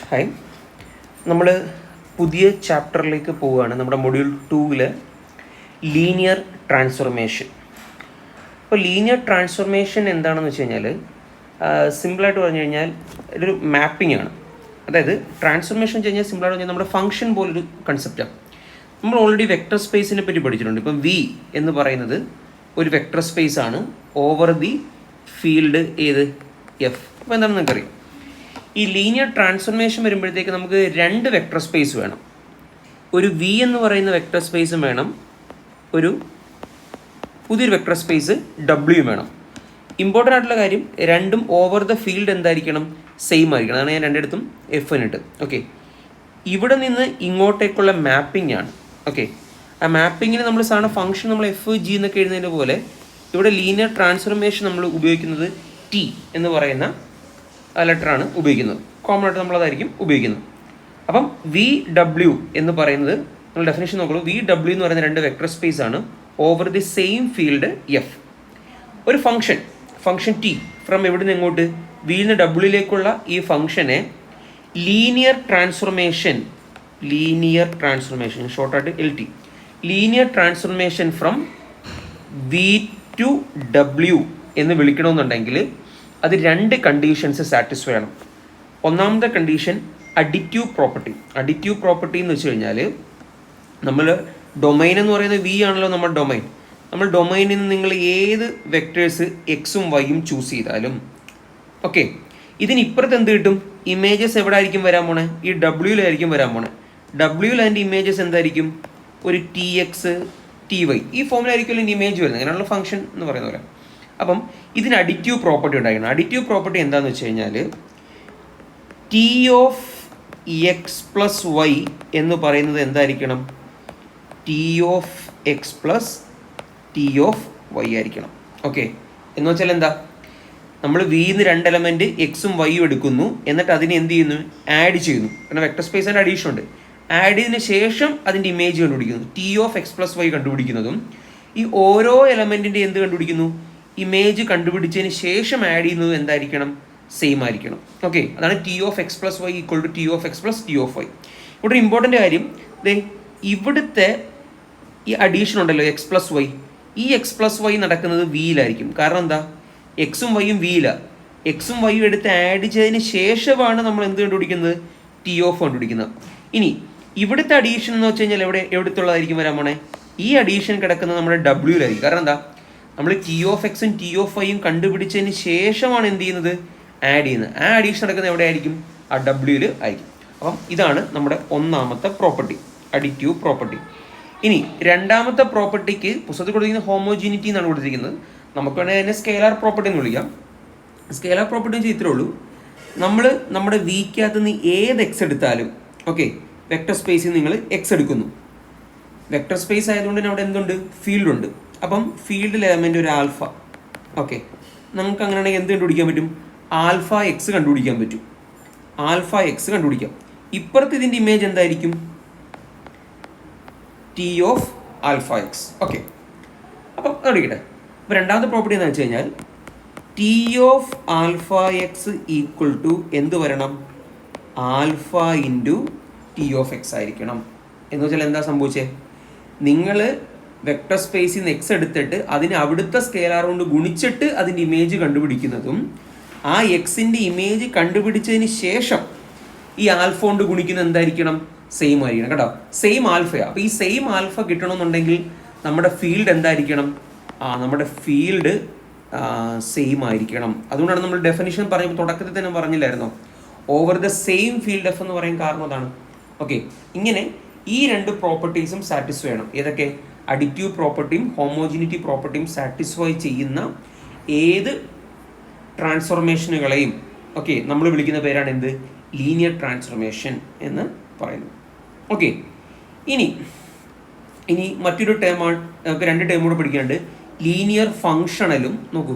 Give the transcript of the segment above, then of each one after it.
Hi, നമ്മൾ പുതിയ ചാപ്റ്ററിലേക്ക് പോവുകയാണ്. നമ്മുടെ മൊഡ്യൂൾ 2 ലീനിയർ ട്രാൻസ്ഫോർമേഷൻ. അപ്പോൾ ലീനിയർ ട്രാൻസ്ഫോർമേഷൻ എന്താണെന്ന് വെച്ച് കഴിഞ്ഞാൽ സിമ്പിളായിട്ട് പറഞ്ഞു കഴിഞ്ഞാൽ ഇതൊരു മാപ്പിംഗ് ആണ്. അതായത് ട്രാൻസ്ഫോർമേഷൻ വെച്ച് കഴിഞ്ഞാൽ സിമ്പിളായിട്ട് പറഞ്ഞാൽ നമ്മുടെ ഫംഗ്ഷൻ പോലൊരു കൺസെപ്റ്റാണ്. നമ്മൾ ഓൾറെഡി വെക്ടർ സ്പേസിനെ പറ്റി പഠിച്ചിട്ടുണ്ട്. ഇപ്പം വി എന്ന് പറയുന്നത് ഒരു വെക്ടർ സ്പേസ് ആണ് ഓവർ ദി ഫീൽഡ് ഏത് എഫ്. അപ്പോൾ എന്താണെന്ന് നിങ്ങൾക്കറിയാം. ഈ ലീനിയർ ട്രാൻസ്ഫോർമേഷൻ വരുമ്പോഴത്തേക്ക് നമുക്ക് രണ്ട് വെക്ടർ സ്പേസ് വേണം. ഒരു വി എന്ന് പറയുന്ന വെക്ടർ സ്പേസും വേണം, ഒരു പുതിയൊരു വെക്ടർ സ്പേസ് ഡബ്ല്യു വേണം. ഇമ്പോർട്ടൻ്റ് ആയിട്ടുള്ള കാര്യം, രണ്ടും ഓവർ ദ ഫീൽഡ് എന്തായിരിക്കണം, സെയിം ആയിരിക്കണം. അതാണ് ഞാൻ രണ്ടിടത്തും എഫിനിട്ട്. ഓക്കെ, ഇവിടെ നിന്ന് ഇങ്ങോട്ടേക്കുള്ള മാപ്പിംഗ് ആണ്. ഓക്കെ, ആ മാപ്പിങ്ങിന് നമ്മൾ സാധാരണ ഫംഗ്ഷൻ നമ്മൾ എഫ് ജി എന്നൊക്കെ എഴുതുന്നതിന് പോലെ ഇവിടെ ലീനിയർ ട്രാൻസ്ഫോർമേഷൻ നമ്മൾ ഉപയോഗിക്കുന്നത് ടി എന്ന് പറയുന്ന ലെറ്ററാണ് ഉപയോഗിക്കുന്നത്. കോമൺ ആയിട്ട് നമ്മളതായിരിക്കും ഉപയോഗിക്കുന്നത്. അപ്പം വി ഡബ്ല്യു എന്ന് പറയുന്നത് നമ്മൾ ഡെഫിനേഷൻ നോക്കുള്ളൂ. വി ഡബ്ല്യു എന്ന് പറയുന്ന രണ്ട് വെക്ടർ സ്പേസ് ആണ് over the same field F. ഒരു ഫംഗ്ഷൻ ടി ഫ്രം എവിടെ നിന്ന് എങ്ങോട്ട്, വിയിൽ നിന്ന് ഡബ്ല്യൂയിലേക്കുള്ള ഈ ഫംഗ്ഷനെ ലീനിയർ ട്രാൻസ്ഫോർമേഷൻ ഷോർട്ടായിട്ട് LT, linear transformation from V to W എന്ന് വിളിക്കണമെന്നുണ്ടെങ്കിൽ അത് രണ്ട് കണ്ടീഷൻസ് സാറ്റിസ്ഫൈ ആണ്. ഒന്നാമത്തെ കണ്ടീഷൻ അഡിറ്റീവ് പ്രോപ്പർട്ടി എന്ന് വെച്ച് കഴിഞ്ഞാൽ, നമ്മൾ ഡൊമൈൻ എന്ന് പറയുന്നത് വി ആണല്ലോ നമ്മുടെ ഡൊമൈൻ. നമ്മൾ ഡൊമൈനിൽ നിന്ന് നിങ്ങൾ ഏത് വെക്ടേഴ്സ് എക്സും വൈയും ചൂസ് ചെയ്താലും ഓക്കെ, ഇതിനിപ്പുറത്ത് എന്ത് കിട്ടും, ഇമേജസ് എവിടെ ആയിരിക്കും വരാൻ പോണേ, ഈ ഡബ്ല്യൂയിലായിരിക്കും വരാൻ പോണേ. ഡബ്ല്യൂയിൽ അതിൻ്റെ ഇമേജസ് എന്തായിരിക്കും, ഒരു TX TY ഈ ഫോമിലായിരിക്കും അതിൻ്റെ ഇമേജ് വരുന്നത്. അങ്ങനെയുള്ള ഫംഗ്ഷൻ എന്ന് പറയുന്ന പോലെ. അപ്പം ഇതിന് അഡിറ്റീവ് പ്രോപ്പർട്ടി ഉണ്ടായിരിക്കണം. അഡിറ്റീവ് പ്രോപ്പർട്ടി എന്താണെന്ന് വെച്ച് കഴിഞ്ഞാൽ, T of X plus Y എന്ന് പറയുന്നത് എന്തായിരിക്കണം, T of X plus T of Y ആയിരിക്കണം. ഓക്കെ, എന്ന് വെച്ചാൽ എന്താ, നമ്മൾ വിന്ന് രണ്ട് എലമെൻറ്റ് എക്സും വൈയും എടുക്കുന്നു, എന്നിട്ട് അതിനെ എന്ത് ചെയ്യുന്നു, ആഡ് ചെയ്യുന്നു. കാരണം വെക്ടർ സ്പേസ് ആൻഡ് അഡീഷൻ ഉണ്ട്. ആഡ് ചെയ്തതിന് ശേഷം അതിൻ്റെ ഇമേജ് കണ്ടുപിടിക്കുന്നു. T of X plus Y കണ്ടുപിടിക്കുന്നതും ഈ ഓരോ എലമെൻറ്റിൻ്റെ എന്ത് കണ്ടുപിടിക്കുന്നു, ഇമേജ് കണ്ടുപിടിച്ചതിന് ശേഷം ആഡ് ചെയ്യുന്നത് എന്തായിരിക്കണം, സെയിം ആയിരിക്കണം. ഓക്കെ, അതാണ് T of X plus Y equal to T of X plus T of Y. ഇവിടെ ഇമ്പോർട്ടൻ്റ് കാര്യം, ഇവിടുത്തെ ഈ അഡീഷൻ ഉണ്ടല്ലോ എക്സ് പ്ലസ് വൈ, ഈ എക്സ് പ്ലസ് വൈ നടക്കുന്നത് വിയിലായിരിക്കും. കാരണം എന്താ, എക്സും വൈയും വിയിലാണ്. എക്സും വൈയും എടുത്ത് ആഡ് ചെയ്തതിന് ശേഷമാണ് നമ്മൾ എന്ത് കണ്ടുപിടിക്കുന്നത്, ടി ഓഫ് കണ്ടുപിടിക്കുന്നത്. ഇനി ഇവിടുത്തെ അഡീഷൻ എന്ന് വെച്ച് കഴിഞ്ഞാൽ എവിടുത്തുള്ളതായിരിക്കും വരാൻ പോണേ, ഈ അഡീഷൻ കിടക്കുന്നത് നമ്മുടെ ഡബ്ല്യൂയിലായിരിക്കും. കാരണം എന്താ, നമ്മൾ ടി ഓഫ് എക്സും ടി ഓഫ് വൈയും കണ്ടുപിടിച്ചതിന് ശേഷമാണ് എന്ത് ചെയ്യുന്നത്, ആഡ് ചെയ്യുന്നത്. ആ അഡീഷൻ നടക്കുന്നത് എവിടെയായിരിക്കും, ആ ഡബ്ല്യൂയിൽ ആയിരിക്കും. അപ്പം ഇതാണ് നമ്മുടെ ഒന്നാമത്തെ പ്രോപ്പർട്ടി, അഡിറ്റീവ് പ്രോപ്പർട്ടി. ഇനി രണ്ടാമത്തെ പ്രോപ്പർട്ടിക്ക് പുസ്തകത്തിൽ കൊടുത്തിരിക്കുന്ന ഹോമോജീനിറ്റി എന്നാണ് കൊടുത്തിരിക്കുന്നത്. നമുക്ക് വേണമെങ്കിൽ അതിനെ സ്കെയിലാർ പ്രോപ്പർട്ടി എന്ന് വിളിക്കാം. സ്കെയിലാർ പ്രോപ്പർട്ടി വെച്ചാൽ ഇത്രേ ഉള്ളൂ, നമ്മൾ നമ്മുടെ വിക്കകത്ത് നിന്ന് ഏത് എക്സ് എടുത്താലും ഓക്കെ, വെക്ടർ സ്പേസിൽ നിങ്ങൾ എക്സ് എടുക്കുന്നു. വെക്ടർ സ്പേസ് ആയതുകൊണ്ട് തന്നെ അവിടെ എന്തുണ്ട്, ഫീൽഡുണ്ട്. അപ്പം ഫീൽഡിൽ എലമെൻ്റ് ഒരു ആൽഫ. ഓക്കെ, നമുക്ക് അങ്ങനെയാണെങ്കിൽ എന്ത് കണ്ടുപിടിക്കാൻ പറ്റും, ആൽഫ എക്സ് കണ്ടുപിടിക്കാൻ പറ്റും. ഇപ്പുറത്ത് ഇതിൻ്റെ ഇമേജ് എന്തായിരിക്കും, T of alpha X. Okay, അപ്പം കണ്ടിരിക്കട്ടെ. അപ്പോൾ രണ്ടാമത്തെ പ്രോപ്പർട്ടി എന്താണെന്ന് വെച്ച് കഴിഞ്ഞാൽ, T of alpha X equal to എന്ത് വരണം, alpha into T of X ആയിരിക്കണം. എന്ന് വെച്ചാൽ എന്താ സംഭവിച്ചേ, നിങ്ങൾ വെക്ടർ സ്പേസിൽ നിന്ന് എക്സ് എടുത്തിട്ട് അതിന് അവിടുത്തെ സ്കെയിലാർ കൊണ്ട് ഗുണിച്ചിട്ട് അതിൻ്റെ ഇമേജ് കണ്ടുപിടിക്കുന്നതും, ആ എക്സിൻ്റെ ഇമേജ് കണ്ടുപിടിച്ചതിന് ശേഷം ഈ ആൽഫ കൊണ്ട് ഗുണിക്കുന്നത് എന്തായിരിക്കണം, സെയിം ആയിരിക്കണം. കേട്ടോ, സെയിം ആൽഫയാണ്. അപ്പോൾ ഈ സെയിം ആൽഫ കിട്ടണമെന്നുണ്ടെങ്കിൽ നമ്മുടെ ഫീൽഡ് എന്തായിരിക്കണം, നമ്മുടെ ഫീൽഡ് സെയിം ആയിരിക്കണം. അതുകൊണ്ടാണ് നമ്മൾ ഡെഫിനിഷൻ പറയുമ്പോൾ തുടക്കത്തിൽ തന്നെ പറഞ്ഞില്ലായിരുന്നോ, over the same field F എന്ന് പറയാൻ കാരണം അതാണ്. ഓക്കെ, ഇങ്ങനെ ഈ രണ്ട് പ്രോപ്പർട്ടീസും സാറ്റിസ്ഫൈ ചെയ്യണം. ഏതൊക്കെ, അഡിറ്റീവ് പ്രോപ്പർട്ടിയും ഹോമോജിനിറ്റി പ്രോപ്പർട്ടിയും സാറ്റിസ്ഫൈ ചെയ്യുന്ന ഏത് ട്രാൻസ്ഫോർമേഷനുകളെയും ഓക്കെ നമ്മൾ വിളിക്കുന്ന പേരാണ് എന്ത്, ലീനിയർ ട്രാൻസ്ഫോർമേഷൻ എന്ന് പറയുന്നത്. ഓക്കെ, ഇനി മറ്റൊരു ടേമാണ്, നമുക്ക് രണ്ട് ടേം കൂടെ പഠിക്കാനുണ്ട്. ലീനിയർ ഫങ്ഷണലും നോക്കൂ,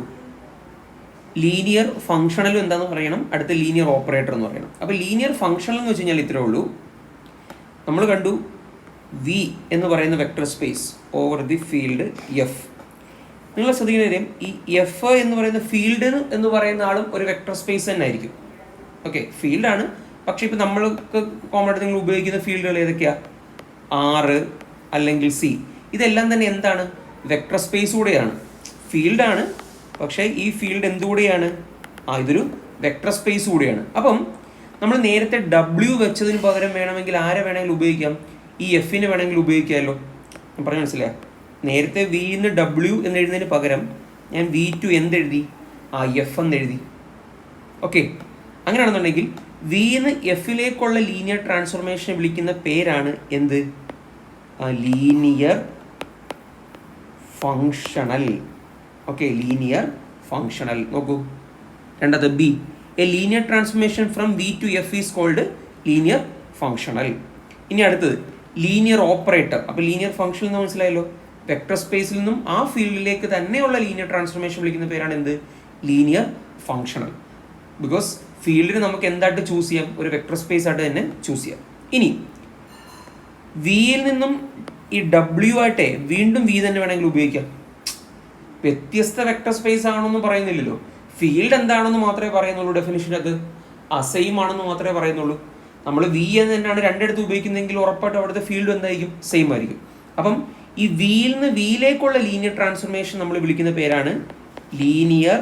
ലീനിയർ ഫങ്ഷണലും എന്താണെന്ന് പറയണം, അടുത്ത ലീനിയർ ഓപ്പറേറ്റർ എന്ന് പറയണം. അപ്പോൾ ലീനിയർ ഫങ്ഷണൽ എന്ന് വെച്ച് കഴിഞ്ഞാൽ ഇത്രേ ഉള്ളൂ, നമ്മൾ കണ്ടു വി എന്ന് പറയുന്ന vector space over the field F. നിങ്ങൾ ശ്രദ്ധിക്കുന്ന കാര്യം, ഈ എഫ് എന്ന് പറയുന്ന ഫീൽഡ് എന്ന് പറയുന്ന ആളും ഒരു വെക്ടർ സ്പേസ് തന്നെ ആയിരിക്കും. ഓക്കെ, ഫീൽഡാണ്, പക്ഷേ ഇപ്പോൾ നമ്മൾക്ക് കോമൺ ആയിട്ട് നിങ്ങൾ ഉപയോഗിക്കുന്ന ഫീൽഡുകൾ ഏതൊക്കെയാണ്? R അല്ലെങ്കിൽ C. ഇതെല്ലാം തന്നെ എന്താണ്? വെക്ടർ സ്പേസ് കൂടെയാണ്. ഫീൽഡാണ്, പക്ഷേ ഈ ഫീൽഡ് എന്തുകൂടെയാണ്? ഇതൊരു വെക്ടർ സ്പേസ് കൂടെയാണ്. അപ്പം നമ്മൾ നേരത്തെ W വെച്ചതിന് പകരം വേണമെങ്കിൽ ആരെ വേണമെങ്കിൽ ഉപയോഗിക്കാം? ഈ Fനെ വേണമെങ്കിൽ ഉപയോഗിക്കാമല്ലോ. ഞാൻ പറഞ്ഞ മനസ്സിലായോ? നേരത്തെ V W എന്ന് എഴുതുന്നതിന് പകരം ഞാൻ V2 എന്തെഴുതി? F എന്നെഴുതി. ഓക്കെ, അങ്ങനെയാണെന്നുണ്ടെങ്കിൽ Vന്ന് Fലേക്കുള്ള ലീനിയർ ട്രാൻസ്ഫോർമേഷനെ വിളിക്കുന്ന പേരാണ് എന്ത്? Linear functional. Okay, linear functional. നോക്കൂ, രണ്ടാമത്തെ B. A linear transformation from V to F is called linear functional. ഇനി അടുത്തത് ലീനിയർ ഓപ്പറേറ്റർ. അപ്പോൾ ലീനിയർ ഫങ്ഷണൽ എന്ന് മനസ്സിലായല്ലോ. വെക്ടർ സ്പേസിൽ നിന്നും ആ ഫീൽഡിലേക്ക് തന്നെയുള്ള ലീനിയർ ട്രാൻസ്ഫോർമേഷൻ വിളിക്കുന്ന പേരാണ് എന്ത്? Linear functional. ബിക്കോസ് ഫീൽഡിന് നമുക്ക് എന്തായിട്ട് ചൂസ് ചെയ്യാം? ഒരു വെക്ടർ സ്പേസ് ആയിട്ട് തന്നെ ചൂസ് ചെയ്യാം. ഇനി വിയിൽ നിന്നും ഈ W ആയിട്ടെ വീണ്ടും V തന്നെ വേണമെങ്കിൽ ഉപയോഗിക്കാം. വ്യത്യസ്ത വെക്ടർ സ്പേസ് ആണെന്ന് പറയുന്നില്ലല്ലോ. ഫീൽഡ് എന്താണെന്ന് മാത്രമേ പറയുന്നുള്ളൂ. ഡെഫിനിഷൻ അത് സെയിം ആണെന്ന് മാത്രമേ പറയുന്നുള്ളൂ. നമ്മൾ V എന്ന് തന്നെയാണ് രണ്ടിടത്ത് ഉപയോഗിക്കുന്നതെങ്കിൽ ഉറപ്പായിട്ട് അവിടുത്തെ ഫീൽഡ് എന്തായിരിക്കും? സെയിം ആയിരിക്കും. അപ്പം ഈ വിയിൽ നിന്ന് വിയിലേക്കുള്ള ലീനിയർ ട്രാൻസ്ഫോർമേഷൻ നമ്മൾ വിളിക്കുന്ന പേരാണ് ലീനിയർ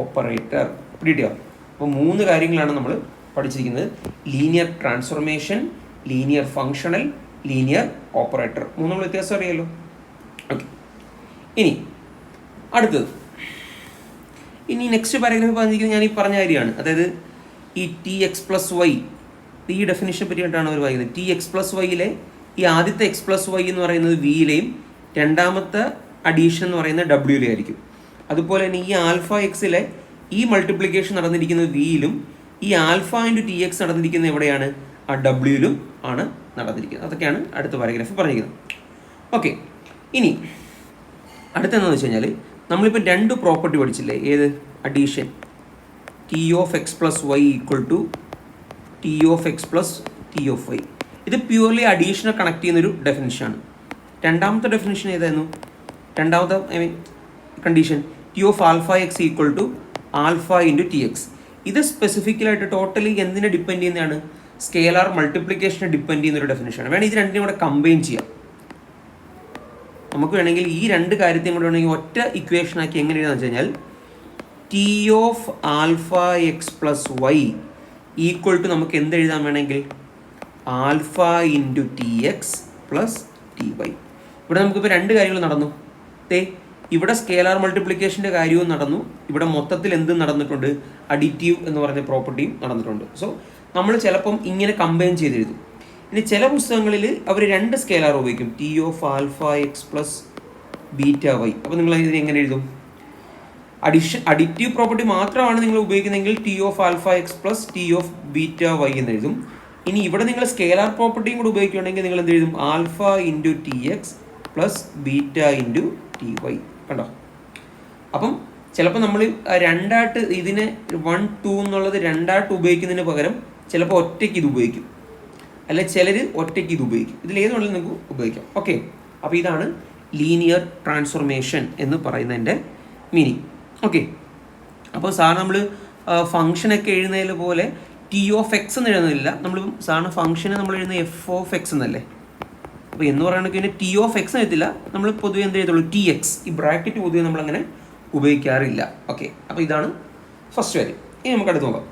ഓപ്പറേറ്റർ. പിടിയോ? അപ്പോൾ 3 കാര്യങ്ങളാണ് നമ്മൾ പഠിച്ചിരിക്കുന്നത്: linear transformation, linear functional, linear operator. 3 വ്യത്യാസം അറിയാലോ. ഓക്കെ, ഇനി അടുത്തത്. ഇനി നെക്സ്റ്റ് പാരഗ്രാഫ് പറഞ്ഞിരിക്കുന്നത് ഞാൻ ഈ പറഞ്ഞ കാര്യമാണ്. അതായത് ഈ Tx+y, ഈ ഡെഫിനിഷനെ പറ്റിയിട്ടാണ് അവർ പറയുന്നത്. Tx+yയിലെ ഈ ആദ്യത്തെ x+y എന്ന് പറയുന്നത് വിയിലെയും രണ്ടാമത്തെ അഡീഷൻ എന്ന് പറയുന്നത് ഡബ്ല്യൂയിലെ ആയിരിക്കും. അതുപോലെ തന്നെ ഈ α(x)ലെ ഈ മൾട്ടിപ്ലിക്കേഷൻ നടന്നിരിക്കുന്നത് വിയിലും ഈ α×Tx നടന്നിരിക്കുന്നത് എവിടെയാണ്? ഡബ്ല്യൂയിലും ആണ് നടന്നിരിക്കുന്നത്. അതൊക്കെയാണ് അടുത്ത പാരഗ്രാഫ് പറഞ്ഞിരിക്കുന്നത്. ഓക്കെ, ഇനി അടുത്തെന്താണെന്ന് വെച്ച് കഴിഞ്ഞാൽ നമ്മളിപ്പോൾ 2 പ്രോപ്പർട്ടി പഠിച്ചില്ലേ? ഏത്? അഡീഷൻ. T(x+y) = T(x+T)(y). ഇത് പ്യൂർലി അഡീഷനെ കണക്ട് ചെയ്യുന്നൊരു ഡെഫിനിഷനാണ്. രണ്ടാമത്തെ ഡെഫിനിഷൻ ഏതായിരുന്നു? രണ്ടാമത്തെ കണ്ടീഷൻ T(α(x) = α×Tx. ഇത് സ്പെസിഫിക്കലായിട്ട് ടോട്ടലി എന്തിനെ ഡിപ്പെൻഡ് ചെയ്യുന്നതാണ്? സ്കെയിലാർ മൾട്ടിപ്ലിക്കേഷനെ ഡിപ്പെൻഡ് ചെയ്യുന്നൊരു ഡെഫിനിഷനാണ്. വേണമെങ്കിൽ ഇത് രണ്ടിനും കൂടെ കമ്പൈൻ ചെയ്യാം. നമുക്ക് വേണമെങ്കിൽ ഈ 2 കാര്യത്തെയും കൂടെ വേണമെങ്കിൽ ഒറ്റ ഇക്വേഷൻ ആക്കി എങ്ങനെ എഴുതാന്ന് വെച്ച് കഴിഞ്ഞാൽ T(α(x+y) = നമുക്ക് എന്ത് എഴുതാൻ വേണമെങ്കിൽ? α×Tx + Ty. ഇവിടെ നമുക്കിപ്പോൾ 2 കാര്യങ്ങൾ നടന്നു. ഇവിടെ സ്കെയിലാർ മൾട്ടിപ്ലിക്കേഷൻ്റെ കാര്യവും നടന്നു. ഇവിടെ മൊത്തത്തിൽ എന്ത് നടന്നിട്ടുണ്ട്? അഡിറ്റീവ് എന്ന് പറയുന്ന പ്രോപ്പർട്ടിയും നടന്നിട്ടുണ്ട്. സോ നമ്മൾ ചിലപ്പം ഇങ്ങനെ കമ്പൈൻ ചെയ്തെഴുതും. ഇനി ചില പുസ്തകങ്ങളിൽ അവർ 2 സ്കെയിലാർ ഉപയോഗിക്കും, T(α(x + βy). അപ്പോൾ നിങ്ങൾ ഇതിനെ എങ്ങനെ എഴുതും? അഡിറ്റീവ് പ്രോപ്പർട്ടി മാത്രമാണ് നിങ്ങൾ ഉപയോഗിക്കുന്നതെങ്കിൽ T(α(x + T(βy) എന്ന് എഴുതും. ഇനി ഇവിടെ നിങ്ങൾ സ്കെയിലാർ പ്രോപ്പർട്ടിയും കൂടെ ഉപയോഗിക്കുകയാണെങ്കിൽ നിങ്ങൾ എന്ത് എഴുതും? α×Tx + β×Ty. കണ്ടോ? അപ്പം ചിലപ്പോൾ നമ്മൾ രണ്ടായിട്ട് ഇതിനെ 1, 2 എന്നുള്ളത് രണ്ടായിട്ട് ഉപയോഗിക്കുന്നതിന് പകരം ചിലപ്പോൾ ഒറ്റയ്ക്ക് ഇത് ഉപയോഗിക്കും, അല്ലെ ചിലർ ഒറ്റയ്ക്ക് ഇത് ഉപയോഗിക്കും. ഇതിലേത് വേണമെങ്കിലും നിങ്ങൾക്ക് ഉപയോഗിക്കാം. ഓക്കെ, അപ്പോൾ ഇതാണ് ലീനിയർ ട്രാൻസ്ഫോർമേഷൻ എന്ന് പറയുന്നതിൻ്റെ മീനിങ്. ഓക്കെ, അപ്പോൾ സാറിന് നമ്മൾ ഫംഗ്ഷനൊക്കെ എഴുതുന്നതിൽ പോലെ T(x) എന്ന് എഴുതുന്നില്ല. നമ്മൾ സാറിന് ഫംഗ്ഷനെ നമ്മൾ എഴുതുന്ന f(x) എന്നല്ലേ. അപ്പോൾ എന്ന് പറയുകയാണെങ്കിൽ പിന്നെ T(x) എഴുതില്ല. നമ്മൾ പൊതുവെ എന്ത് എഴുതുള്ളൂ? Tx. ഈ ബ്രാക്കറ്റ് പൊതുവെ നമ്മളങ്ങനെ ഉപയോഗിക്കാറില്ല. ഓക്കെ, അപ്പോൾ ഇതാണ് ഫസ്റ്റ് കാര്യം. ഇനി നമുക്ക് അടുത്ത് നോക്കാം.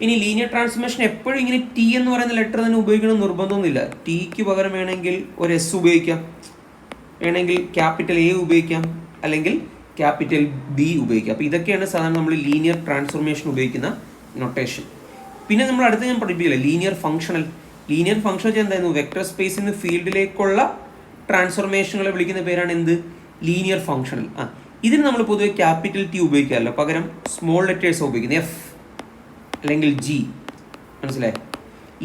ഇനി ലീനിയർ ട്രാൻസ്ഫോർമേഷൻ എപ്പോഴും ഇങ്ങനെ T എന്ന് പറയുന്ന ലെറ്റർ തന്നെ ഉപയോഗിക്കണം നിർബന്ധമൊന്നുമില്ല. Tക്ക് പകരം വേണമെങ്കിൽ ഒരു S ഉപയോഗിക്കാം, വേണമെങ്കിൽ ക്യാപിറ്റൽ A ഉപയോഗിക്കാം, അല്ലെങ്കിൽ ക്യാപിറ്റൽ B ഉപയോഗിക്കാം. അപ്പോൾ ഇതൊക്കെയാണ് സാധാരണ നമ്മൾ ലീനിയർ ട്രാൻസ്ഫോർമേഷൻ ഉപയോഗിക്കുന്ന നൊട്ടേഷൻ. പിന്നെ നമ്മൾ അടുത്ത് ഞാൻ പഠിപ്പിക്കില്ല ലീനിയർ ഫങ്ഷണൽ. ലീനിയർ ഫങ്ഷൻ വെച്ചാൽ എന്തായിരുന്നു? വെക്ടർ സ്പേസിൽ നിന്ന് ഫീൽഡിലേക്കുള്ള ട്രാൻസ്ഫോർമേഷനുകളെ വിളിക്കുന്ന പേരാണ് എന്ത്? Linear functional. ഇതിന് നമ്മൾ പൊതുവെ ക്യാപിറ്റൽ T ഉപയോഗിക്കാറില്ല, പകരം സ്മോൾ ലെറ്റേഴ്സ് ഉപയോഗിക്കുന്നത്, F അല്ലെങ്കിൽ G. മനസ്സിലായി?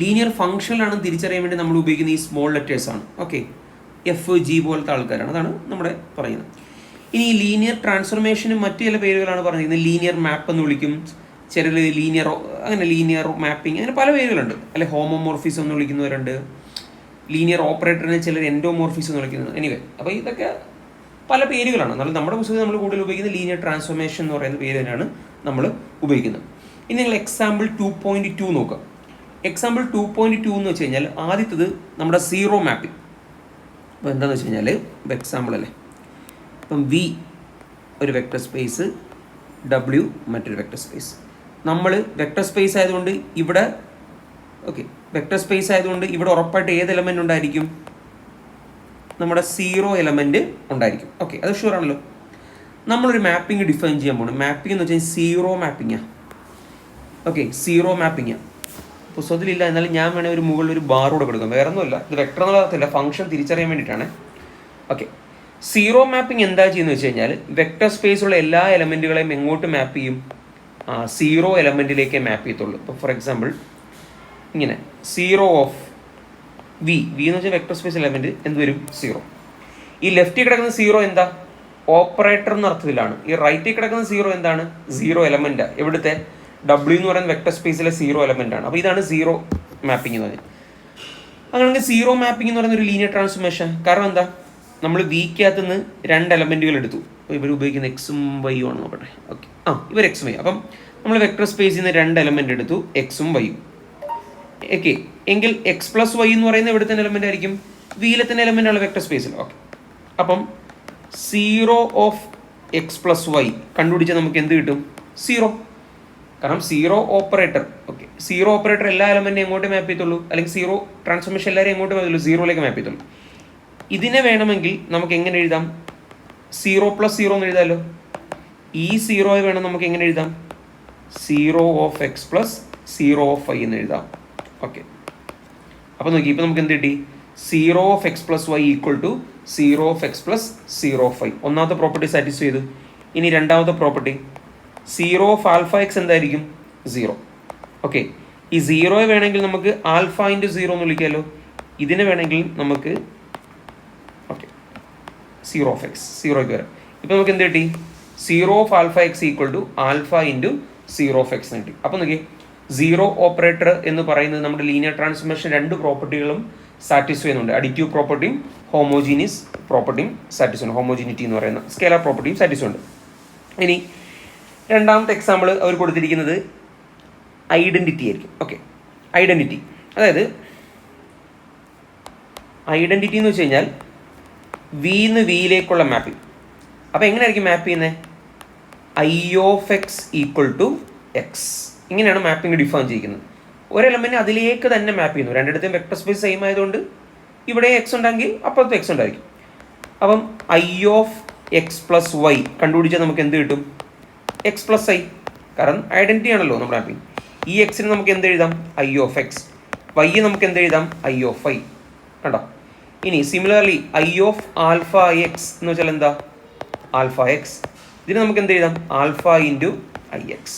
ലീനിയർ ഫങ്ഷനിലാണെന്ന് തിരിച്ചറിയാൻ വേണ്ടി നമ്മൾ ഉപയോഗിക്കുന്ന ഈ സ്മോൾ ലെറ്റേഴ്സാണ്. ഓക്കെ, F, G പോലത്തെ ആൾക്കാരാണ്. അതാണ് നമ്മുടെ പറയുന്നത്. ഇനി ഈ ലീനിയർ ട്രാൻസ്ഫോർമേഷന് മറ്റു ചില പേരുകളാണ് പറഞ്ഞിരിക്കുന്നത്. ലീനിയർ മാപ്പ് എന്ന് വിളിക്കും, ചിലർ ലീനിയർ, അങ്ങനെ ലീനിയർ മാപ്പിംഗ്, അങ്ങനെ പല പേരുകളുണ്ട്. അല്ലെ ഹോമോമോർഫിസം എന്ന് വിളിക്കുന്നവരുണ്ട്. ലീനിയർ ഓപ്പറേറ്ററിനെ ചിലർ എൻഡോമോർഫിസം എന്ന് വിളിക്കുന്നത്. എനിവേ, അപ്പോൾ ഇതൊക്കെ പല പേരുകളാണ്. എന്നാൽ നമ്മുടെ പുസ്തകത്തിൽ നമ്മൾ കൂടുതൽ ഉപയോഗിക്കുന്നത് ലീനിയർ ട്രാൻസ്ഫോർമേഷൻ എന്ന് പറയുന്ന പേര് തന്നെയാണ് നമ്മൾ ഉപയോഗിക്കുന്നത്. ഇനി നിങ്ങൾ എക്സാമ്പിൾ 2.2 നോക്കുക. എക്സാമ്പിൾ 2.2 എന്ന് വെച്ച് കഴിഞ്ഞാൽ ആദ്യത്തത് നമ്മുടെ സീറോ മാപ്പിംഗ്. അപ്പോൾ എന്താണെന്ന് വെച്ച് കഴിഞ്ഞാൽ ഇപ്പോൾ എക്സാമ്പിൾ അല്ലേ, ഇപ്പം വി ഒരു വെക്റ്റർ സ്പേസ്, ഡബ്ല്യു മറ്റൊരു വെക്റ്റർ സ്പേസ്. നമ്മൾ വെക്റ്റർ സ്പേസ് ആയതുകൊണ്ട് ഇവിടെ വെക്റ്റർ സ്പേസ് ആയതുകൊണ്ട് ഇവിടെ ഉറപ്പായിട്ട് ഏത് എലമെൻ്റ് ഉണ്ടായിരിക്കും? നമ്മുടെ സീറോ എലമെൻറ്റ് ഉണ്ടായിരിക്കും. അത് ഷുവർ ആണല്ലോ. നമ്മളൊരു മാപ്പിംഗ് ഡിഫൈൻ ചെയ്യാൻ പോകണം. മാപ്പിംഗ് എന്ന് വെച്ചാൽ സീറോ മാപ്പിംഗാണ്. സീറോ മാപ്പിംഗാണ്. പുസ്തകത്തിലില്ല, എന്നാലും ഞാൻ വേണമെങ്കിൽ ഒരു മുകളിൽ ഒരു ബാർ കൂടെ കൊടുക്കാം. വേറെ ഒന്നുമില്ല, ഇത് വെക്റ്റർ എന്നുള്ളതല്ല, ഫംഗ്ഷൻ തിരിച്ചറിയാൻ വേണ്ടിയിട്ടാണ്. സീറോ മാപ്പിംഗ് എന്താ ചെയ്യുന്നത് വെച്ച് കഴിഞ്ഞാൽ വെക്റ്റർ സ്പേസുള്ള എല്ലാ എലമെൻറ്റുകളെയും എങ്ങോട്ട് മാപ്പ് ചെയ്യും? സീറോ എലമെൻറ്റിലേക്ക് മാപ്പ് ചെയ്യത്തുള്ളൂ. ഇപ്പോൾ ഫോർ എക്സാമ്പിൾ ഇങ്ങനെ സീറോ ഓഫ് വി എന്ന് വെച്ചാൽ വെക്റ്റർ സ്പേസ് എലമെൻറ്റ് എന്ത് വരും? സീറോ. ഈ ലെഫ്റ്റിൽ കിടക്കുന്ന സീറോ എന്താ? ഓപ്പറേറ്റർ എന്ന അർത്ഥത്തിലാണ്. ഈ റൈറ്റിൽ കിടക്കുന്ന സീറോ എന്താണ്? സീറോ എലമെൻറ്റാണ്. എവിടുത്തെ? ഡബ്ല്യു എന്ന് പറയുന്ന വെക്റ്റർ സ്പേസിലെ സീറോ എലമെൻ്റ് ആണ്. അപ്പോൾ ഇതാണ് സീറോ മാപ്പിംഗ് എന്ന് പറയുന്നത്. അങ്ങനെയാണെങ്കിൽ സീറോ മാപ്പിംഗ് എന്ന് പറയുന്ന ഒരു ലീനിയർ ട്രാൻസ്ഫോർമേഷൻ. കാരണം എന്താ? നമ്മൾ വിക്കകത്ത് നിന്ന് രണ്ട് എലമെൻറ്റുകൾ എടുത്തു. അപ്പോൾ ഇവർ ഉപയോഗിക്കുന്ന എക്സും വൈയും ആണ്, നോക്കട്ടെ. ഇവർ എക്സും വൈ. അപ്പം നമ്മൾ വെക്റ്റർ സ്പേസിൽ നിന്ന് രണ്ട് എലമെൻറ്റ് എടുത്തു, എക്സും വൈയും. എങ്കിൽ എക്സ് പ്ലസ് വൈ എന്ന് പറയുന്ന എവിടുത്തെ എലമെൻ്റ് ആയിരിക്കും? വിയിലെ തന്നെ എലമെൻ്റ് ആണ് വെക്റ്റർ സ്പേസിൽ. അപ്പം zero of X plus Y കണ്ടുപിടിച്ചാൽ നമുക്ക് എന്ത് കിട്ടും? സീറോ. കാരണം സീറോ ഓപ്പറേറ്റർ സീറോ ഓപ്പറേറ്റർ എല്ലാ എലമെൻറ്റും എങ്ങോട്ട് മാപ്പ് ചെയ്യത്തുള്ളൂ? അല്ലെങ്കിൽ സീറോ ട്രാൻസ്ഫോർമേഷൻ എല്ലാവരും എങ്ങോട്ട് മാറ്റുള്ളൂ? സീറോയിലേക്ക് മാപ്പ് ചെയ്യത്തുള്ളൂ. ഇതിനെ വേണമെങ്കിൽ നമുക്ക് എങ്ങനെ എഴുതാം? സീറോ പ്ലസ് സീറോ എന്ന് എഴുതാമല്ലോ. ഈ സീറോയെ വേണം നമുക്ക് എങ്ങനെ എഴുതാം? Zero of X plus zero of Y എന്ന് എഴുതാം. അപ്പോൾ നോക്കി, ഇപ്പോൾ നമുക്ക് എന്ത് കിട്ടി? Zero of X plus Y equal to zero of X plus zero of Y. ഒന്നാമത്തെ പ്രോപ്പർട്ടി സാറ്റിസ്ഫൈ ചെയ്തു. ഇനി രണ്ടാമത്തെ property zero of alpha X എന്തായിരിക്കും? സീറോ. ഈ സീറോയെ വേണമെങ്കിൽ നമുക്ക് ആൽഫ ഇൻറ്റു സീറോ എന്ന് വിളിക്കാമല്ലോ. ഇതിനെ വേണമെങ്കിൽ നമുക്ക് സീറോ ഓഫ് എക്സ്, സീറോയ്ക്ക് വരാം. ഇപ്പോൾ നമുക്ക് എന്ത് കിട്ടി? Zero of alpha X equal to alpha into zero of X എന്ന് കിട്ടി. അപ്പോൾ നോക്കി, സീറോ ഓപ്പറേറ്റർ എന്ന് പറയുന്നത് നമ്മുടെ ലീനിയർ ട്രാൻസ്ഫോർമേഷൻ രണ്ട് പ്രോപ്പർട്ടികളും സാറ്റിസ്ഫൈ ചെയ്യുന്നുണ്ട്. അഡിറ്റീവ് പ്രോപ്പർട്ടിയും ഹോമോജീനിയസ് പ്രോപ്പർട്ടിയും സാറ്റിസ്ഫൈ ഉണ്ട്. ഹോമോജീനിറ്റി എന്ന് പറയുന്ന സ്കേലാർ പ്രോപ്പർട്ടിയും സാറ്റിസ്ഫൈ ഉണ്ട്. ഇനി രണ്ടാമത്തെ എക്സാമ്പിൾ അവർ കൊടുത്തിരിക്കുന്നത് ഐഡൻറ്റിറ്റി ആയിരിക്കും. ഐഡൻറ്റിറ്റി, അതായത് ഐഡൻറ്റിറ്റി എന്ന് വെച്ച് കഴിഞ്ഞാൽ വിന്ന് വിയിലേക്കുള്ള മാപ്പിംഗ്. അപ്പോൾ എങ്ങനെയായിരിക്കും മാപ്പ് ചെയ്യുന്നത്? I of X equal to X. ഇങ്ങനെയാണ് മാപ്പിംഗ് ഡിഫൈൻ ചെയ്യിക്കുന്നത്. ഒരു എലമെൻറ്റ് അതിലേക്ക് തന്നെ മാപ്പ് ചെയ്യുന്നു. രണ്ടിടത്തും വെക്റ്റർ സ്പേസ് സെയിം ആയതുകൊണ്ട് ഇവിടെ എക്സ് ഉണ്ടെങ്കിൽ അപ്പുറത്തും എക്സ് ഉണ്ടായിരിക്കും. അപ്പം I of X plus Y കണ്ടുപിടിച്ചാൽ നമുക്ക് എന്ത് കിട്ടും? X plus I. കാരണം ഐഡൻറ്റിറ്റി ആണല്ലോ നമ്മുടെ മാപ്പിംഗ്. ഈ എക്സിന് നമുക്ക് എന്ത് എഴുതാം? I of X. വൈ നമുക്ക് എന്ത് എഴുതാം? I of I. കണ്ടോ? ഇനി similarly I of alpha X എന്ന് വെച്ചാൽ എന്താ? Alpha X. ഇതിന് നമുക്ക് എന്ത് എഴുതാം? Alpha into I X.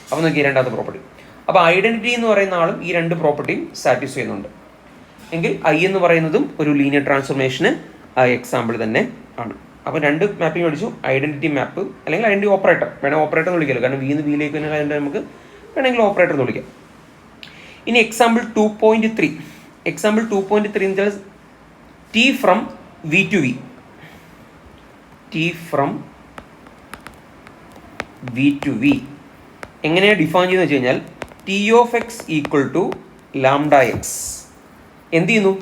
അപ്പോൾ നോക്കി രണ്ടാമത്തെ പ്രോപ്പർട്ടി. അപ്പോൾ ഐഡൻറ്റിറ്റി എന്ന് പറയുന്ന ആളും ഈ രണ്ട് പ്രോപ്പർട്ടിയും സാറ്റിസ്ഫൈ ചെയ്യുന്നുണ്ട്. എങ്കിൽ ഐ എന്ന് പറയുന്നതും ഒരു ലീനിയർ ട്രാൻസ്ഫോർമേഷന് എക്സാമ്പിൾ തന്നെ ആണ്. അപ്പോൾ രണ്ട് മാപ്പിംഗ് പഠിച്ചു. ഐഡൻറ്റിറ്റി മാപ്പ് അല്ലെങ്കിൽ ഐഡൻറ്റിറ്റി ഓപ്പറേറ്റർ, വേണമെങ്കിൽ ഓപ്പറേറ്റർ എന്ന് വിളിക്കാമല്ലോ. കാരണം വിന്ന് വിയിലേക്ക് തന്നെ അതിൻ്റെ നമുക്ക് വേണമെങ്കിൽ ഓപ്പറേറ്റർ എന്ന് വിളിക്കാം. ഇനി എക്സാമ്പിൾ 2.3. എക്സാമ്പിൾ 2.3 എന്ന് വെച്ചാൽ T from V to V. T from V to V എങ്ങനെയാണ് ഡിഫൈൻ ചെയ്യുന്നത് വെച്ച് കഴിഞ്ഞാൽ T of X equal to lambda X. എന്ത് ചെയ്യുന്നു?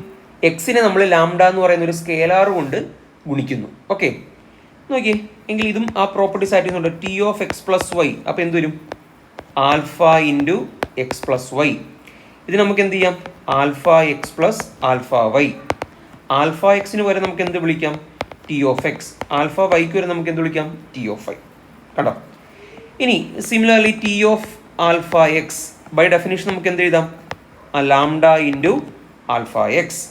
എക്സിനെ നമ്മൾ ലാംഡ എന്ന് പറയുന്ന ഒരു സ്കേലാർ കൊണ്ട് ഗുണിക്കുന്നു. നോക്കിയേ, എങ്കിൽ ഇതും ആ property satisfy. T of X plus Y, അപ്പോൾ എന്ത് വരും? Alpha into X plus Y. ഇത് നമുക്ക് എന്ത് ചെയ്യാം? Alpha X plus alpha Y. Alpha എക്സിന് വരെ നമുക്ക് എന്ത് വിളിക്കാം? T of X. ആൽഫ വൈക്ക് വരെ നമുക്ക് എന്ത് വിളിക്കാം? T of Y. കണ്ടോ? ഇനി similarly T of alpha X by definition നമുക്ക് എന്ത് എഴുതാം? Lambda into alpha X.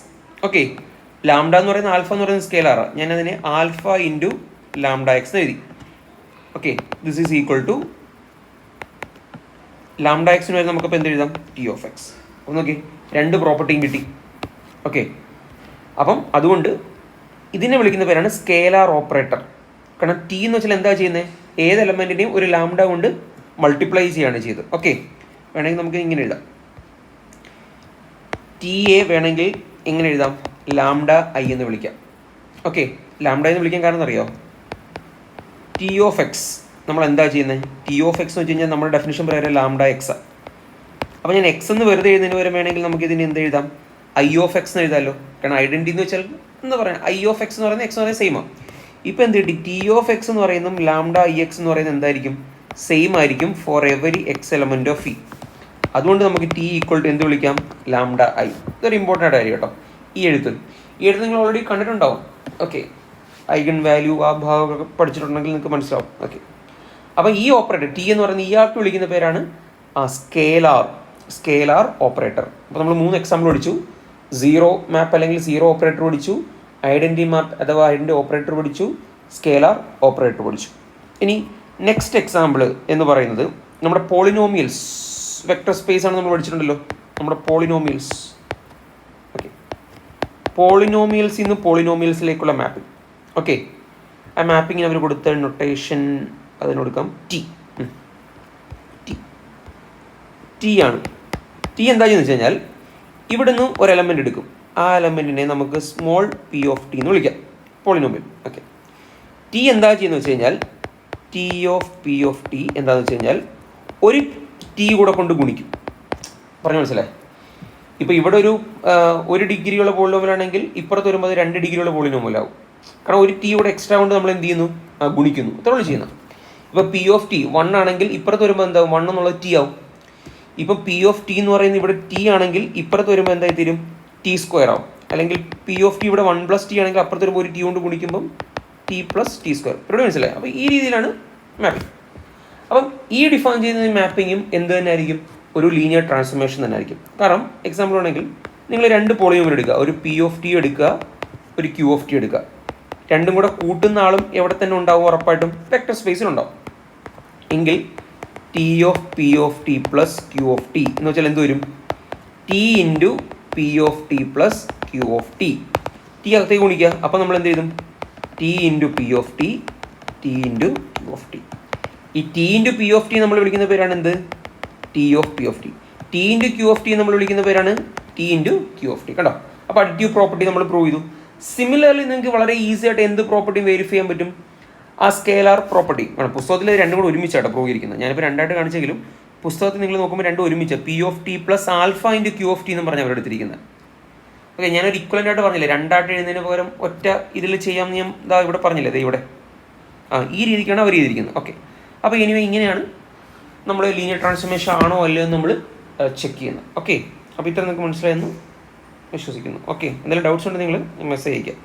Lambda എന്ന് പറയുന്ന ആൽഫ എന്ന് പറയുന്ന സ്കേലാറാണ്. ഞാനതിനെ ആൽഫ ഇൻറ്റു ലാംഡ എക്സ് എന്ന് എഴുതി. This is equal to lambda എക്സിന് വരെ നമുക്കിപ്പോൾ എന്ത് എഴുതാം? T of X. അപ്പോൾ നോക്കി, രണ്ട് പ്രോപ്പർട്ടിയും കിട്ടി. അപ്പം അതുകൊണ്ട് ഇതിനെ വിളിക്കുന്ന പേരാണ് സ്കേലാർ ഓപ്പറേറ്റർ. കാരണം ടി എന്ന് വെച്ചാൽ എന്താ ചെയ്യുന്നത്? ഏത് എലമെൻറ്റിനെയും ഒരു ലാംഡ കൊണ്ട് മൾട്ടിപ്ലൈ ചെയ്യുകയാണ് ചെയ്തത്. വേണമെങ്കിൽ നമുക്ക് ഇങ്ങനെ എഴുതാം. ടി എ വേണമെങ്കിൽ ഇങ്ങനെ എഴുതാം, ലാംഡ ഐ എന്ന് വിളിക്കാം. ലാംഡ എന്ന് വിളിക്കാൻ കാരണം അറിയോ? ടി ഓഫ് എക്സ് നമ്മൾ എന്താ ചെയ്യുന്നത്? ടി ഓഫ് എക്സ് എന്ന് വെച്ച് കഴിഞ്ഞാൽ നമ്മുടെ ഡെഫിനിഷൻ പ്രകാരം ലാംഡ എക്സ്. അപ്പോൾ ഞാൻ എക്സ് എന്ന് വെറുതെ എഴുതുന്നതിന് പകരം വേണമെങ്കിൽ നമുക്ക് ഇതിന് എന്ത് എഴുതാം? ഐ ഓഫ് എക്സ് എന്ന് എഴുതാമല്ലോ. കാരണം ഐഡൻറ്റി എന്ന് വെച്ചാൽ എന്താ പറയുക, ഐ ഓഫ് എക്സ് എന്ന് പറയുന്നത് എക്സ് എന്ന് പറയുന്നത് സെയിമാണ്. ഇപ്പോൾ എന്ത് കിട്ടി? ടി ഓഫ് എക്സ് എന്ന് പറയുന്നതും ലാംഡ ഐ എക്സ് എന്ന് പറയുന്നത് എന്തായിരിക്കും? സെയിം ആയിരിക്കും for every X element of E. അതുകൊണ്ട് നമുക്ക് ടി ഈക്വൽ ടു എന്ത് വിളിക്കാം? Lambda I. ഇതൊരു ഇമ്പോർട്ടൻ്റ് കാര്യം കേട്ടോ. ഈ എഴുത്ത് നിങ്ങൾ ഓൾറെഡി കണ്ടിട്ടുണ്ടാവും. ഓക്കെ, ഐഗൺ വാല്യൂ ആ ഭാഗമൊക്കെ പഠിച്ചിട്ടുണ്ടെങ്കിൽ നിങ്ങൾക്ക് മനസ്സിലാവും. ഓക്കെ, അപ്പോൾ ഈ ഓപ്പറേറ്റർ ടി എന്ന് പറയുന്നത് ഇയാൾക്ക് വിളിക്കുന്ന പേരാണ് സ്കേലാർ ഓപ്പറേറ്റർ. അപ്പോൾ നമ്മൾ 3 എക്സാമ്പിൾ പഠിച്ചു. സീറോ മാപ്പ് അല്ലെങ്കിൽ സീറോ ഓപ്പറേറ്റർ പഠിച്ചു, ഐഡൻറ്റി മാപ്പ് അഥവാ ഐഡൻറ്റി ഓപ്പറേറ്റർ പഠിച്ചു, സ്കേലാർ ഓപ്പറേറ്റർ പഠിച്ചു. ഇനി നെക്സ്റ്റ് എക്സാമ്പിൾ എന്ന് പറയുന്നത് നമ്മുടെ പോളിനോമിയൽസ് വെക്ടർ സ്പേസ് ആണ്. നമ്മൾ പഠിച്ചിട്ടുണ്ടല്ലോ നമ്മുടെ പോളിനോമിയൽസ്. ഓക്കെ, പോളിനോമിയൽസിൽ നിന്ന് പോളിനോമിയൽസിലേക്കുള്ള മാപ്പിംഗ്. ഓക്കെ, ആ മാപ്പിങ്ങിന് അവർ കൊടുത്ത നൊട്ടേഷൻ അതിന് കൊടുക്കാം ടി. ടി ആണ്. ടി എന്താ ചെയ്യുന്നത് വെച്ച് കഴിഞ്ഞാൽ ഇവിടെ നിന്ന് ഒരു എലമെൻ്റ് എടുക്കും. ആ എലമെൻറ്റിനെ നമുക്ക് സ്മോൾ പി ഓഫ് ടി എന്ന് വിളിക്കാം, പോളിനോമിയൽ. ഓക്കെ, ടി എന്താ ചെയ്യുന്നത് വെച്ച് കഴിഞ്ഞാൽ T of P of T എന്താണെന്ന് വെച്ച് കഴിഞ്ഞാൽ ഒരു ടി കൂടെ കൊണ്ട് ഗുണിക്കും. പറഞ്ഞു മനസ്സിലായി? ഇപ്പോൾ ഇവിടെ ഒരു ഡിഗ്രിയുള്ള പോളിനോമിയലാണെങ്കിൽ ഇപ്പുറത്ത് വരുമ്പോൾ അത് 2 ഡിഗ്രിയുള്ള പോളിനോമിയലാവും. കാരണം ഒരു ടി കൂടെ എക്സ്ട്രാ കൊണ്ട് നമ്മൾ എന്ത് ചെയ്യുന്നു? ഗുണിക്കുന്നു. ഇത്രയുള്ളൂ ചെയ്യുന്നത്. ഇപ്പോൾ പി ഓഫ് ടി 1 ആണെങ്കിൽ ഇപ്പുറത്ത് വരുമ്പോൾ എന്താവും? 1 എന്നുള്ളത് ടി ആവും. ഇപ്പം പി ഓഫ് ടി എന്ന് പറയുന്നത് ഇവിടെ ടി ആണെങ്കിൽ ഇപ്പുറത്ത് വരുമ്പോൾ എന്തായി തീരും? ടി സ്ക്വയർ ആവും. അല്ലെങ്കിൽ പി ഓഫ് ടി ഇവിടെ 1 + ടി ആണെങ്കിൽ അപ്പുറത്ത് വരുമ്പോൾ ഒരു ടി കൊണ്ട് ഗുണിക്കുമ്പം ടി + ടി സ്ക്വയർ. ഇവിടെ മനസ്സിലായി? അപ്പോൾ ഈ രീതിയിലാണ് മാപ്പിംഗ്. അപ്പം ഈ ഡിഫൈൻ ചെയ്യുന്ന മാപ്പിങ്ങും എന്ത് തന്നെ ആയിരിക്കും? ഒരു ലീനിയർ ട്രാൻസ്ഫോർമേഷൻ തന്നെ ആയിരിക്കും. കാരണം എക്സാമ്പിൾ ആണെങ്കിൽ നിങ്ങൾ 2 പോളിനോമിയൽ എടുക്കുക, ഒരു പി ഓഫ് ടി എടുക്കുക, ഒരു ക്യൂ ഓഫ് ടി എടുക്കുക. രണ്ടും കൂടെ കൂട്ടുന്ന ആളും എവിടെ തന്നെ ഉണ്ടാവും? ഉറപ്പായിട്ടും വെക്ടർ സ്പേസിലുണ്ടാവും. എങ്കിൽ T of P of T plus Q of T എന്ന് വെച്ചാൽ എന്ത് വരും? T into P of T plus Q of T. T അകത്തേക്ക് ഗുണിക്കുക. അപ്പോൾ നമ്മൾ എന്ത് ചെയ്തും? T into P of T, T into Q of T. ഈ T into P of T നമ്മൾ വിളിക്കുന്ന പേരാണ് എന്ത്? T of P of T. T into Q of T നമ്മൾ വിളിക്കുന്ന പേരാണ് T into Q of T. കണ്ടോ? അപ്പോൾ അഡിറ്റീവ് പ്രോപ്പർട്ടി നമ്മൾ പ്രൂവ് ചെയ്തു. സിമിലർലി നിങ്ങൾക്ക് വളരെ ഈസി ആയിട്ട് എന്ത് പ്രോപ്പർട്ടിയും വെരിഫൈ ചെയ്യാൻ പറ്റും? ആ സ്കേലാർ പ്രോപ്പർട്ടി ആണ്. പുസ്തകത്തിൽ രണ്ടും കൂടെ ഒരുമിച്ചാണ് പ്രൂവ് ചെയ്തിരിക്കുന്നത്. ഞാനിപ്പോൾ 2ആയിട്ട് കാണിച്ചെങ്കിലും പുസ്തകത്തിൽ നിങ്ങൾ നോക്കുമ്പോൾ രണ്ടും ഒരുമിച്ച് P of T plus alpha into Q of T എന്ന് പറഞ്ഞാൽ അവരെടുത്തിരിക്കുന്നത്. ഓക്കെ, ഞാനൊരു ഇക്വലൻ്റ് ആയിട്ട് പറഞ്ഞില്ലേ, 2ആയിട്ട് എഴുതുന്നതിന് പകരം ഒറ്റ ഇതിൽ ചെയ്യാമെന്ന് ഞാൻ ഇതാ ഇവിടെ പറഞ്ഞില്ലേ, ഇവിടെ ഈ രീതിക്കാണ് അവർ ചെയ്തിരിക്കുന്നത്. ഓക്കെ, അപ്പോൾ ഇങ്ങനെയാണ് നമ്മൾ ലീനിയർ ട്രാൻസ്ഫോർമേഷൻ ആണോ അല്ലയോ എന്ന് നമ്മൾ ചെക്ക് ചെയ്യുന്നത്. ഓക്കെ, അപ്പോൾ ഇത്ര നിങ്ങൾക്ക് മനസ്സിലായെന്ന് വിശ്വസിക്കുന്നു. ഓക്കെ, എന്തെങ്കിലും ഡൗട്ട്സ് ഉണ്ടെങ്കിൽ നിങ്ങൾ മെസ്സേജ് അയയ്ക്കുക.